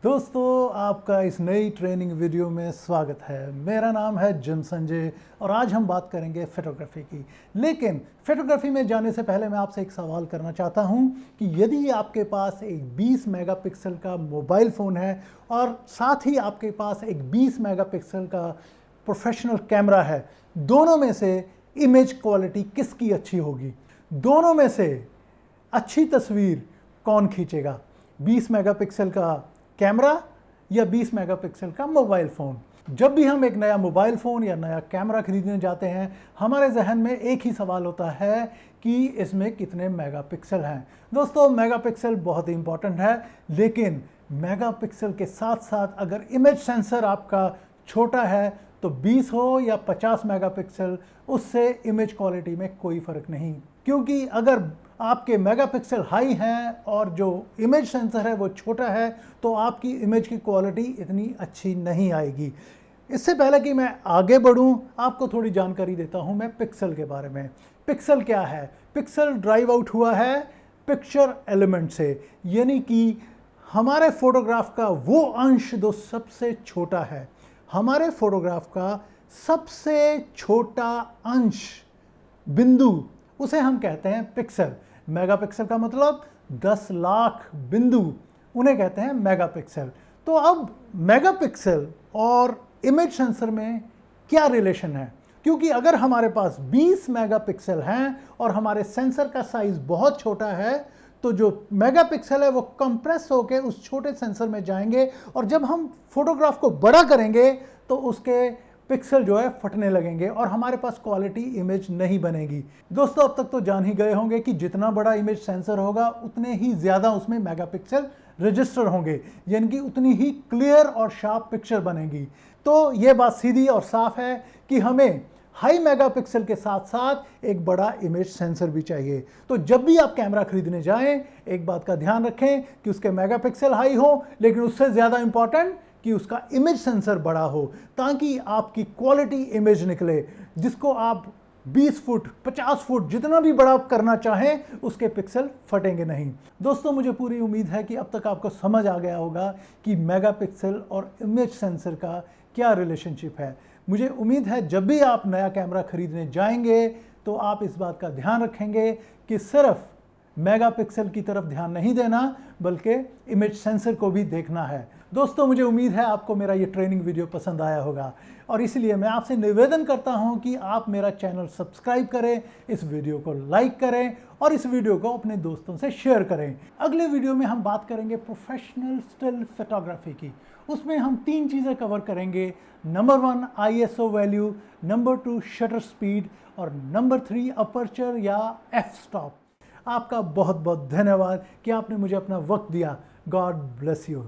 दोस्तों, आपका इस नई ट्रेनिंग वीडियो में स्वागत है। मेरा नाम है जिम संजय और आज हम बात करेंगे फोटोग्राफी की। लेकिन फोटोग्राफी में जाने से पहले मैं आपसे एक सवाल करना चाहता हूं कि यदि आपके पास एक 20 मेगापिक्सल का मोबाइल फ़ोन है और साथ ही आपके पास एक 20 मेगापिक्सल का प्रोफेशनल कैमरा है, दोनों में से इमेज क्वालिटी किसकी अच्छी होगी? दोनों में से अच्छी तस्वीर कौन खींचेगा? 20 मेगापिक्सल का कैमरा या 20 मेगापिक्सल का मोबाइल फ़ोन? जब भी हम एक नया मोबाइल फ़ोन या नया कैमरा खरीदने जाते हैं, हमारे जहन में एक ही सवाल होता है कि इसमें कितने मेगापिक्सल हैं। दोस्तों, मेगापिक्सल बहुत ही इंपॉर्टेंट है, लेकिन मेगापिक्सल के साथ साथ अगर इमेज सेंसर आपका छोटा है तो 20 हो या 50 मेगापिक्सल, उससे इमेज क्वालिटी में कोई फ़र्क नहीं। क्योंकि अगर आपके मेगापिक्सल हाई हैं और जो इमेज सेंसर है वो छोटा है, तो आपकी इमेज की क्वालिटी इतनी अच्छी नहीं आएगी। इससे पहले कि मैं आगे बढ़ूं, आपको थोड़ी जानकारी देता हूं मैं पिक्सल के बारे में। पिक्सल क्या है? पिक्सल ड्राइव आउट हुआ है पिक्चर एलिमेंट से, यानी कि हमारे फोटोग्राफ का वो अंश जो सबसे छोटा है। हमारे फोटोग्राफ का सबसे छोटा अंश, बिंदु, उसे हम कहते हैं पिक्सल। मेगापिक्सल का मतलब 10 लाख बिंदु, उन्हें कहते हैं मेगापिक्सल। तो अब मेगापिक्सल और इमेज सेंसर में क्या रिलेशन है? क्योंकि अगर हमारे पास 20 मेगापिक्सल हैं और हमारे सेंसर का साइज बहुत छोटा है, तो जो मेगापिक्सल है वो कंप्रेस होकर उस छोटे सेंसर में जाएंगे और जब हम फोटोग्राफ को बड़ा करेंगे तो उसके पिक्सल जो है फटने लगेंगे और हमारे पास क्वालिटी इमेज नहीं बनेगी। दोस्तों, अब तक तो जान ही गए होंगे कि जितना बड़ा इमेज सेंसर होगा उतने ही ज़्यादा उसमें मेगापिक्सल रजिस्टर होंगे, यानी कि उतनी ही क्लियर और शार्प पिक्चर बनेगी। तो ये बात सीधी और साफ है कि हमें हाई मेगापिक्सल के साथ साथ एक बड़ा इमेज सेंसर भी चाहिए। तो जब भी आप कैमरा खरीदने जाएं, एक बात का ध्यान रखें कि उसके मेगापिक्सल हाई हो, लेकिन उससे ज़्यादा इंपॉर्टेंट कि उसका इमेज सेंसर बड़ा हो, ताकि आपकी क्वालिटी इमेज निकले, जिसको आप 20 फुट 50 फुट जितना भी बड़ा करना चाहें, उसके पिक्सल फटेंगे नहीं। दोस्तों, मुझे पूरी उम्मीद है कि अब तक आपको समझ आ गया होगा कि मेगापिक्सल और इमेज सेंसर का क्या रिलेशनशिप है। मुझे उम्मीद है जब भी आप नया कैमरा खरीदने जाएंगे तो आप इस बात का ध्यान रखेंगे कि सिर्फ मेगापिक्सल की तरफ ध्यान नहीं देना, बल्कि इमेज सेंसर को भी देखना है। दोस्तों, मुझे उम्मीद है आपको मेरा ये ट्रेनिंग वीडियो पसंद आया होगा और इसलिए मैं आपसे निवेदन करता हूं कि आप मेरा चैनल सब्सक्राइब करें, इस वीडियो को लाइक करें और इस वीडियो को अपने दोस्तों से शेयर करें। अगले वीडियो में हम बात करेंगे प्रोफेशनल स्टिल फोटोग्राफी की। उसमें हम 3 चीज़ें कवर करेंगे। Number 1 ISO value, number 2 shutter speed और नंबर 3 अपर्चर या एफ स्टॉप। आपका बहुत बहुत धन्यवाद कि आपने मुझे अपना वक्त दिया। God bless you.